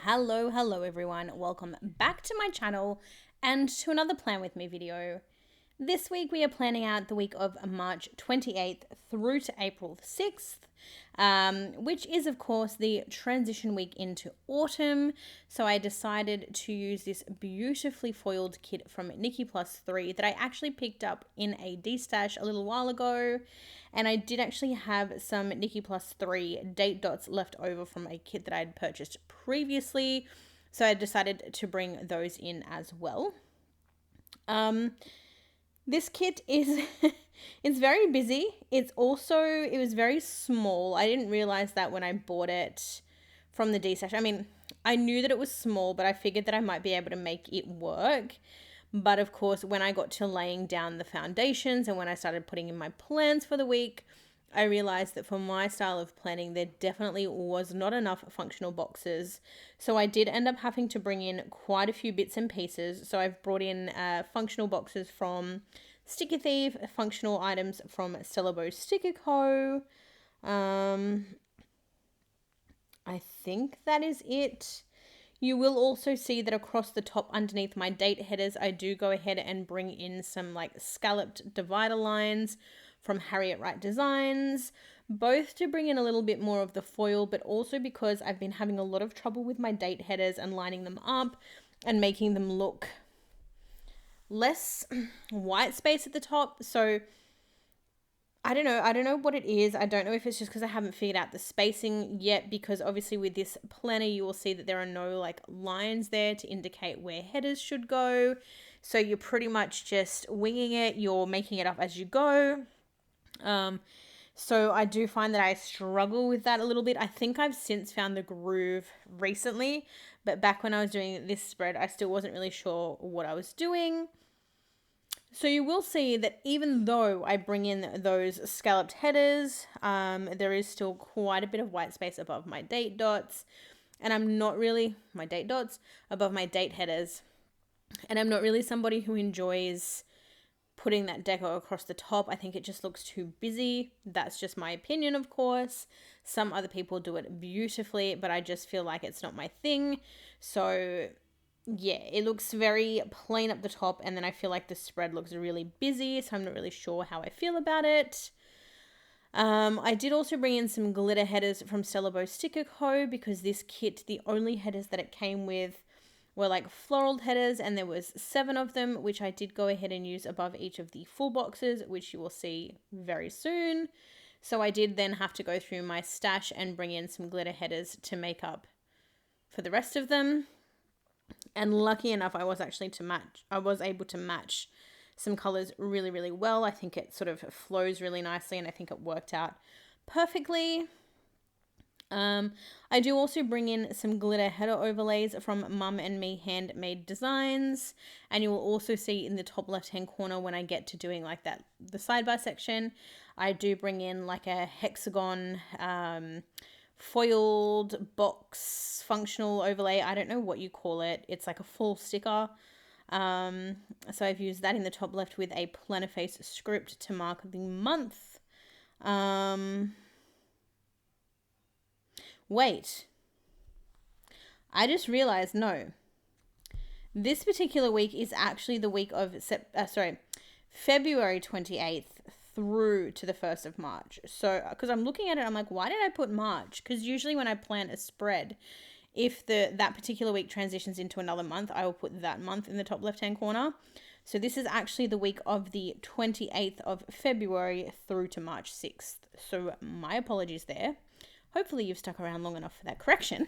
Hello everyone. Welcome back to my channel and to another Plan With Me video. This week we are planning out the week of March 28th through to April 6th, which is of course the transition week into autumn. So I decided to use this beautifully foiled kit from Nikki Plus 3 that I actually picked up in a D-stash a little while ago. And I did actually have some Nikki Plus 3 date dots left over from a kit that I had purchased previously. So I decided to bring those in as well. This kit is it's very busy. It was very small. I didn't realize that when I bought it from the D-stash. I mean, I knew that it was small, but I figured that I might be able to make it work. But of course, when I got to laying down the foundations and when I started putting in my plans for the week, I realized that for my style of planning, there definitely was not enough functional boxes. So I did end up having to bring in quite a few bits and pieces. So I've brought in functional boxes from Sticker Thief, functional items from Lukrembo Sticker Co. I think that is it. You will also see that across the top underneath my date headers, I do go ahead and bring in some like scalloped divider lines from Harriet Wright Designs, both to bring in a little bit more of the foil, but also because I've been having a lot of trouble with my date headers and lining them up and making them look less white space at the top. So I don't know what it is. I don't know if it's just because I haven't figured out the spacing yet, because obviously with this planner you will see that there are no like lines there to indicate where headers should go. So you're pretty much just winging it. You're making it up as you go. So I do find that I struggle with that a little bit. I think I've since found the groove recently, but back when I was doing this spread, I still wasn't really sure what I was doing. So you will see that even though I bring in those scalloped headers, there is still quite a bit of white space above my date dots. And I'm not really, my date dots, above my date headers. And I'm not really somebody who enjoys putting that deco across the top. I think it just looks too busy. That's just my opinion, of course. Some other people do it beautifully, but I just feel like it's not my thing. So yeah, it looks very plain up the top, and then I feel like the spread looks really busy, so I'm not really sure how I feel about it. I did also bring in some glitter headers from Lukrembo Sticker Co. because this kit, the only headers that it came with were like floral headers, and there was 7 of them, which I did go ahead and use above each of the full boxes, which you will see very soon. So I did then have to go through my stash and bring in some glitter headers to make up for the rest of them. And lucky enough, I was able to match some colors really, really well. I think it sort of flows really nicely, and I think it worked out perfectly. I do also bring in some glitter header overlays from Mum and Me Handmade Designs, and you will also see in the top left hand corner when I get to doing like that, the sidebar section, I do bring in like a hexagon foiled box functional overlay. I don't know what you call it. It's like a full sticker. So I've used that in the top left with a planner face script to mark the month. Wait, I just realized, no, this particular week is actually the week of February 28th through to the 1st of March. So, because I'm looking at it, I'm like, why did I put March? Because usually when I plan a spread, if that particular week transitions into another month, I will put that month in the top left-hand corner. So this is actually the week of the 28th of February through to March 6th. So my apologies there. Hopefully you've stuck around long enough for that correction.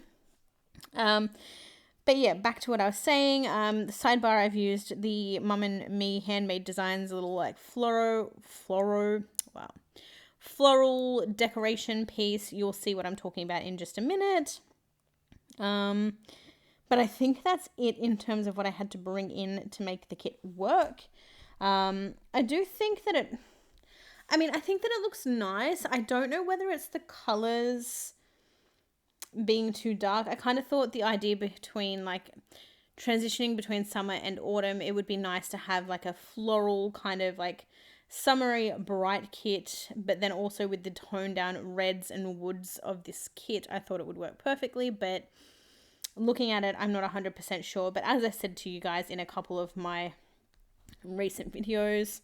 But yeah, back to what I was saying. The sidebar, I've used the Mum and Me Handmade Designs little like floral decoration piece. You'll see what I'm talking about in just a minute. But I think that's it in terms of what I had to bring in to make the kit work. I do think that I think that it looks nice. I don't know whether it's the colors being too dark. I kind of thought the idea between like transitioning between summer and autumn, it would be nice to have like a floral kind of like summery bright kit, but then also with the toned down reds and woods of this kit, I thought it would work perfectly. But Looking at it, I'm not 100% sure, but as I said to you guys in a couple of my recent videos,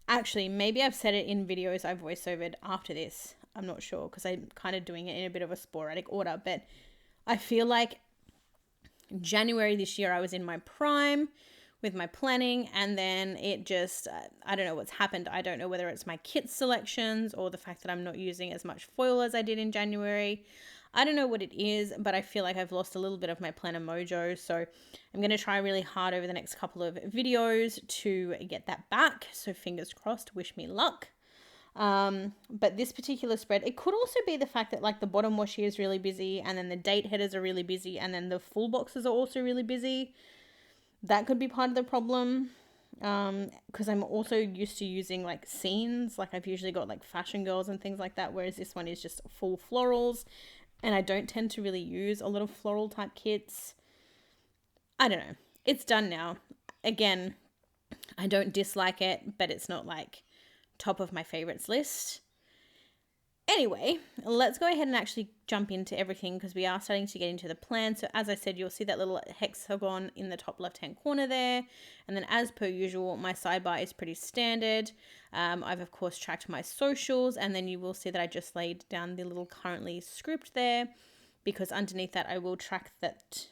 actually, maybe I've said it in videos I've voiceovered after this. I'm not sure because I'm kind of doing it in a bit of a sporadic order, but I feel like January this year I was in my prime with my planning, and then it just, I don't know what's happened. I don't know whether it's my kit selections or the fact that I'm not using as much foil as I did in January. I don't know what it is, but I feel like I've lost a little bit of my planner mojo. So I'm going to try really hard over the next couple of videos to get that back. So fingers crossed, wish me luck. But this particular spread, it could also be the fact that like the bottom washi is really busy, and then the date headers are really busy, and then the full boxes are also really busy. That could be part of the problem. Because I'm also used to using like scenes, like I've usually got like fashion girls and things like that, whereas this one is just full florals, and I don't tend to really use a lot of floral type kits. I don't know. It's done now. Again, I don't dislike it, but it's not like top of my favorites list. Anyway, let's go ahead and actually jump into everything because we are starting to get into the plan. So as I said, you'll see that little hexagon in the top left-hand corner there. And then as per usual, my sidebar is pretty standard. I've of course tracked my socials, and then you will see that I just laid down the little currently script there because underneath that I will track that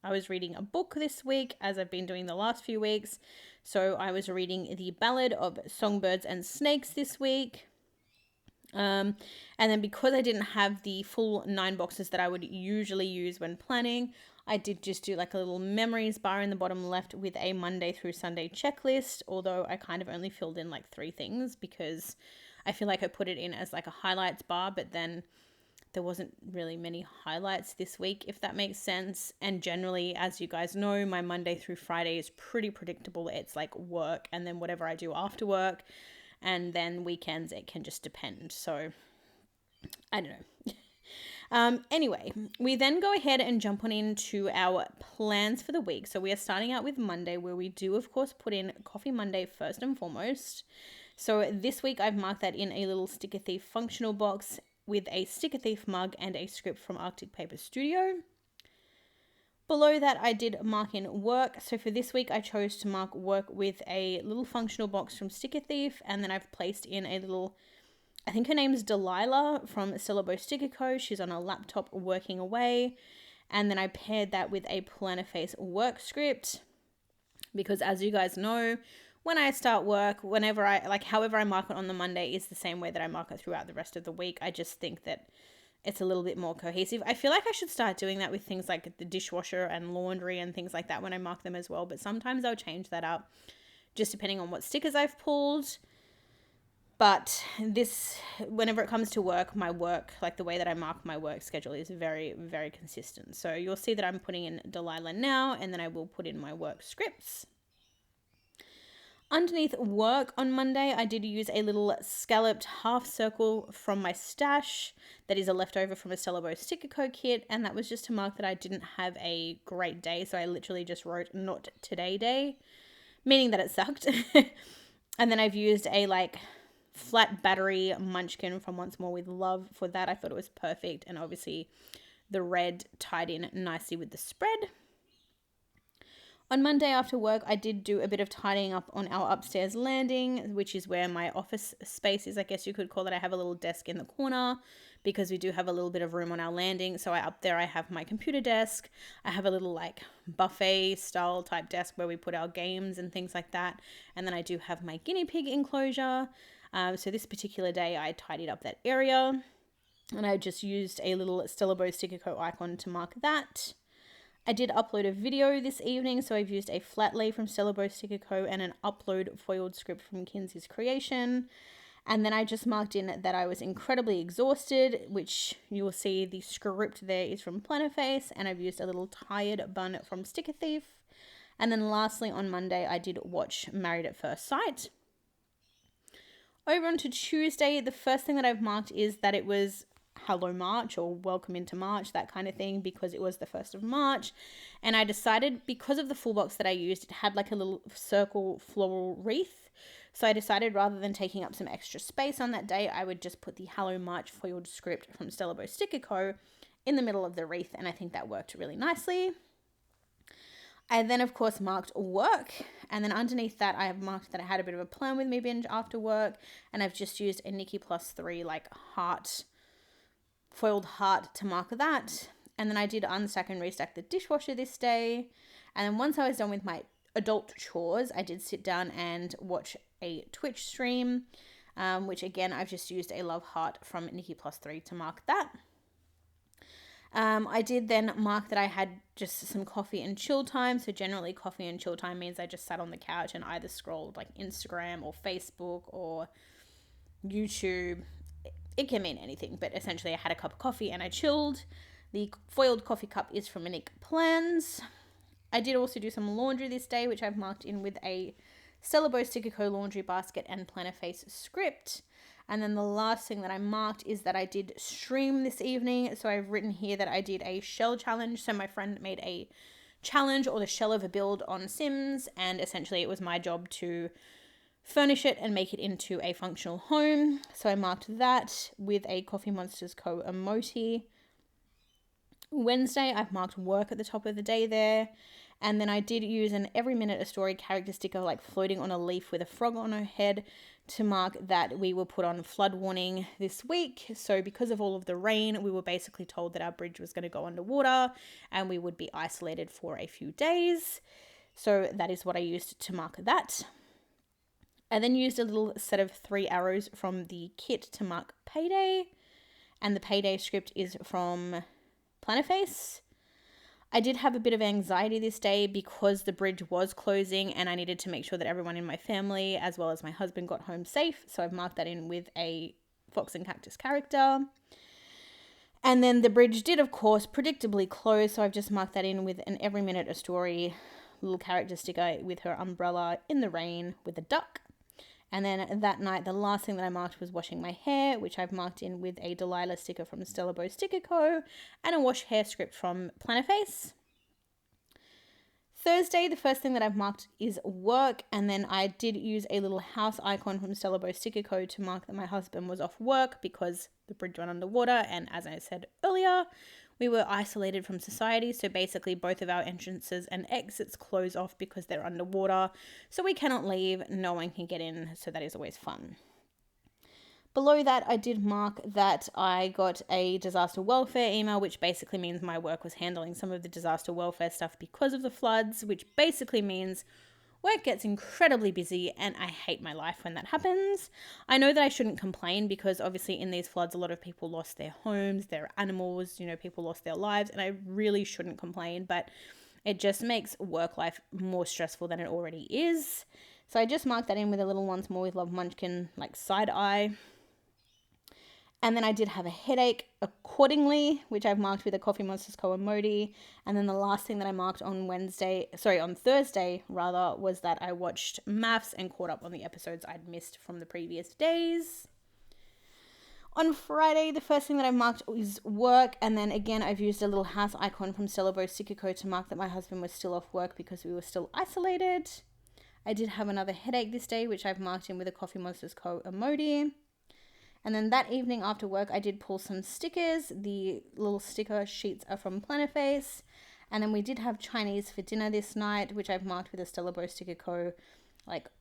I was reading a book this week, as I've been doing the last few weeks. So I was reading The Ballad of Songbirds and Snakes this week. And then because I didn't have the full 9 boxes that I would usually use when planning, I did just do like a little memories bar in the bottom left with a Monday through Sunday checklist, although I kind of only filled in like 3 things because I feel like I put it in as like a highlights bar, but then there wasn't really many highlights this week, if that makes sense. And generally, as you guys know, my Monday through Friday is pretty predictable. It's like work and then whatever I do after work. And then weekends, it can just depend. So, I don't know. Anyway, we then go ahead and jump on into our plans for the week. So we are starting out with Monday, where we do, of course, put in Coffee Monday first and foremost. So this week, I've marked that in a little Sticker Thief functional box with a Sticker Thief mug and a script from Arctic Paper Studio. Below that, I did mark in work. So for this week, I chose to mark work with a little functional box from Sticker Thief. And then I've placed in a little, I think her name's Delilah from Syllabo Sticker Co. She's on a laptop working away. And then I paired that with a planner face work script. Because as you guys know, when I start work, whenever however I mark it on the Monday is the same way that I mark it throughout the rest of the week. I just think that it's a little bit more cohesive. I feel like I should start doing that with things like the dishwasher and laundry and things like that when I mark them as well. But sometimes I'll change that up just depending on what stickers I've pulled. But this, whenever it comes to work, my work, like the way that I mark my work schedule is very, very consistent. So you'll see that I'm putting in Delilah now, and then I will put in my work scripts. Underneath work on Monday, I did use a little scalloped half circle from my stash that is a leftover from a Syllabo Sticker Co kit, and that was just to mark that I didn't have a great day, so I literally just wrote not today day, meaning that it sucked. And then I've used a like flat battery munchkin from Once More with Love for that. I thought it was perfect, and obviously the red tied in nicely with the spread. On Monday after work, I did do a bit of tidying up on our upstairs landing, which is where my office space is, I guess you could call it. I have a little desk in the corner because we do have a little bit of room on our landing. So up there I have my computer desk. I have a little like buffet style type desk where we put our games and things like that. And then I do have my guinea pig enclosure. So this particular day I tidied up that area, and I just used a little Syllabo Sticker Co icon to mark that. I did upload a video this evening, so I've used a flat lay from Syllabo Sticker Co and an upload foiled script from Kinsey's Creation. And then I just marked in that I was incredibly exhausted, which you will see the script there is from Planner Face, and I've used a little tired bun from Sticker Thief. And then lastly on Monday, I did watch Married at First Sight. Over onto Tuesday, the first thing that I've marked is that it was Hello March or Welcome into March, that kind of thing, because it was the 1st of March. And I decided, because of the full box that I used, it had like a little circle floral wreath. So I decided rather than taking up some extra space on that day, I would just put the Hello March foiled script from Syllabo Sticker Co. in the middle of the wreath, and I think that worked really nicely. I then, of course, marked work, and then underneath that, I have marked that I had a bit of a plan with me binge after work, and I've just used a Nikki Plus 3 foiled heart to mark that. And then I did unstack and restack the dishwasher this day. And then once I was done with my adult chores, I did sit down and watch a Twitch stream, which again, I've just used a love heart from Nikki Plus 3 to mark that. I did then mark that I had just some coffee and chill time. So generally coffee and chill time means I just sat on the couch and either scrolled like Instagram or Facebook or YouTube. It can mean anything, but essentially I had a cup of coffee and I chilled. The foiled coffee cup is from Nick Plans. I did also do some laundry this day, which I've marked in with a Stella Bow Sticker Co. laundry basket and planner face script. And then the last thing that I marked is that I did stream this evening. So I've written here that I did a shell challenge. So my friend made a challenge or the shell of a build on Sims, and essentially it was my job to furnish it and make it into a functional home. So I marked that with a Coffee Monsters Co. emoji. Wednesday, I've marked work at the top of the day there. And then I did use an every minute a story character sticker like floating on a leaf with a frog on her head to mark that we were put on flood warning this week. So because of all of the rain, we were basically told that our bridge was going to go underwater and we would be isolated for a few days. So that is what I used to mark that. I then used a little set of 3 arrows from the kit to mark payday. And the payday script is from Plannerface. I did have a bit of anxiety this day because the bridge was closing and I needed to make sure that everyone in my family as well as my husband got home safe. So I've marked that in with a Fox and Cactus character. And then the bridge did, of course, predictably close. So I've just marked that in with an every minute a story little character sticker with her umbrella in the rain with a duck. And then that night, the last thing that I marked was washing my hair, which I've marked in with a Delilah sticker from Stella Bow Sticker Co. and a wash hair script from Plannerface. Thursday, the first thing that I've marked is work, and then I did use a little house icon from Stella Bow Sticker Co. to mark that my husband was off work because the bridge went underwater, and as I said earlier, we were isolated from society, so basically both of our entrances and exits close off because they're underwater, so we cannot leave, no one can get in, so that is always fun. Below that, I did mark that I got a disaster welfare email, which basically means my work was handling some of the disaster welfare stuff because of the floods, which basically means work gets incredibly busy and I hate my life when that happens. I know that I shouldn't complain because obviously in these floods, a lot of people lost their homes, their animals, people lost their lives, and I really shouldn't complain, but it just makes work life more stressful than it already is. So I just marked that in with a little Once More with Love Munchkin side eye. And then I did have a headache accordingly, which I've marked with a Coffee Monsters Co. emoji. And then the last thing that I marked on Thursday, was that I watched Maths and caught up on the episodes I'd missed from the previous days. On Friday, the first thing that I marked is work. And then again, I've used a little house icon from Stella Bow Sticker Co. to mark that my husband was still off work because we were still isolated. I did have another headache this day, which I've marked in with a Coffee Monsters Co. emoji. And then that evening after work, I did pull some stickers. The little sticker sheets are from Plannerface. And then we did have Chinese for dinner this night, which I've marked with a Stella Bow Sticker Co.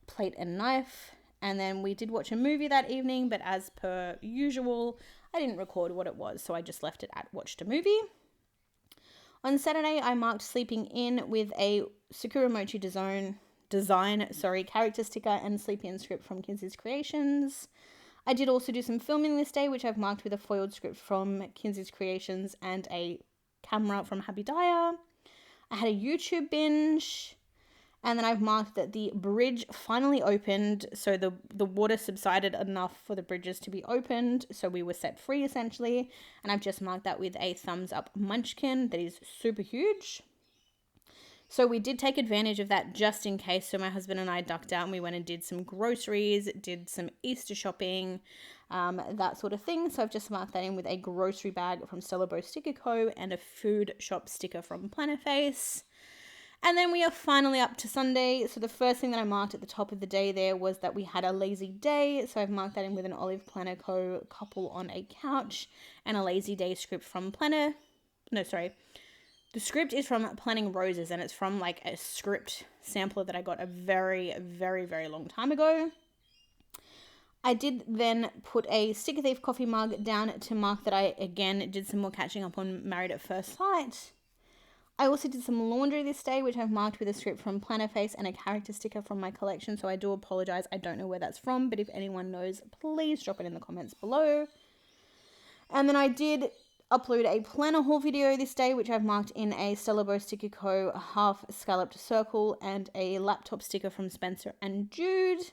plate and knife. And then we did watch a movie that evening, but as per usual, I didn't record what it was, so I just left it at watched a movie. On Saturday, I marked sleeping in with a Sakura Mochi design character sticker and sleep in script from Kinsey's Creations. I did also do some filming this day, which I've marked with a foiled script from Kinsey's Creations and a camera from Happy Dyer. I had a YouTube binge, and then I've marked that the bridge finally opened, so the water subsided enough for the bridges to be opened, so we were set free essentially, and I've just marked that with a thumbs up munchkin that is super huge. So we did take advantage of that just in case. So my husband and I ducked out and we went and did some groceries, did some Easter shopping, that sort of thing. So I've just marked that in with a grocery bag from Stella Bow Sticker Co. and a food shop sticker from Plannerface. And then we are finally up to Sunday. So the first thing that I marked at the top of the day there was that we had a lazy day. So I've marked that in with an Olive Planner Co. couple on a couch and a lazy day script from Planner. no, sorry. The script is from Planning Roses, and it's from like a script sampler that I got a very, very, very long time ago. I did then put a Sticker Thief coffee mug down to mark that I, again, did some more catching up on Married at First Sight. I also did some laundry this day, which I've marked with a script from Planner Face and a character sticker from my collection, so I do apologise. I don't know where that's from, but if anyone knows, please drop it in the comments below. And then I did upload a planner haul video this day, which I've marked in a Stella Bow Sticker Co. half scalloped circle and a laptop sticker from Spencer and Jude.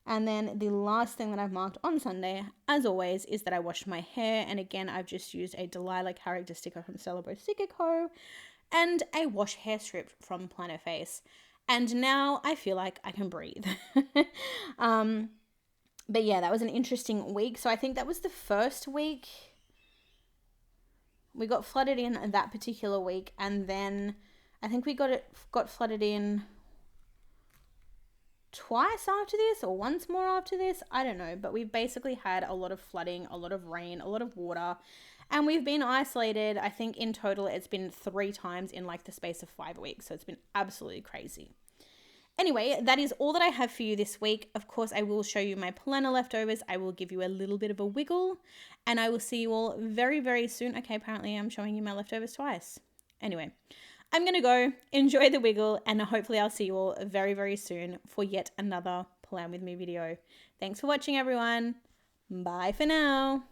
And then the last thing that I've marked on Sunday, as always, is that I washed my hair. And again, I've just used a Delilah character sticker from Stella Bow Sticker Co. and a wash hair strip from Planner Face. And now I feel like I can breathe. But yeah, that was an interesting week. So I think that was the first week we got flooded in that particular week. And then I think we got flooded in twice after this or once more after this. I don't know. But we've basically had a lot of flooding, a lot of rain, a lot of water. And we've been isolated. I think in total it's been 3 times in like the space of 5 weeks. So it's been absolutely crazy. Anyway, that is all that I have for you this week. Of course, I will show you my planner leftovers. I will give you a little bit of a wiggle. And I will see you all very, very soon. Okay, apparently I'm showing you my leftovers twice. Anyway, I'm going to go enjoy the wiggle. And hopefully I'll see you all very, very soon for yet another Plan With Me video. Thanks for watching, everyone. Bye for now.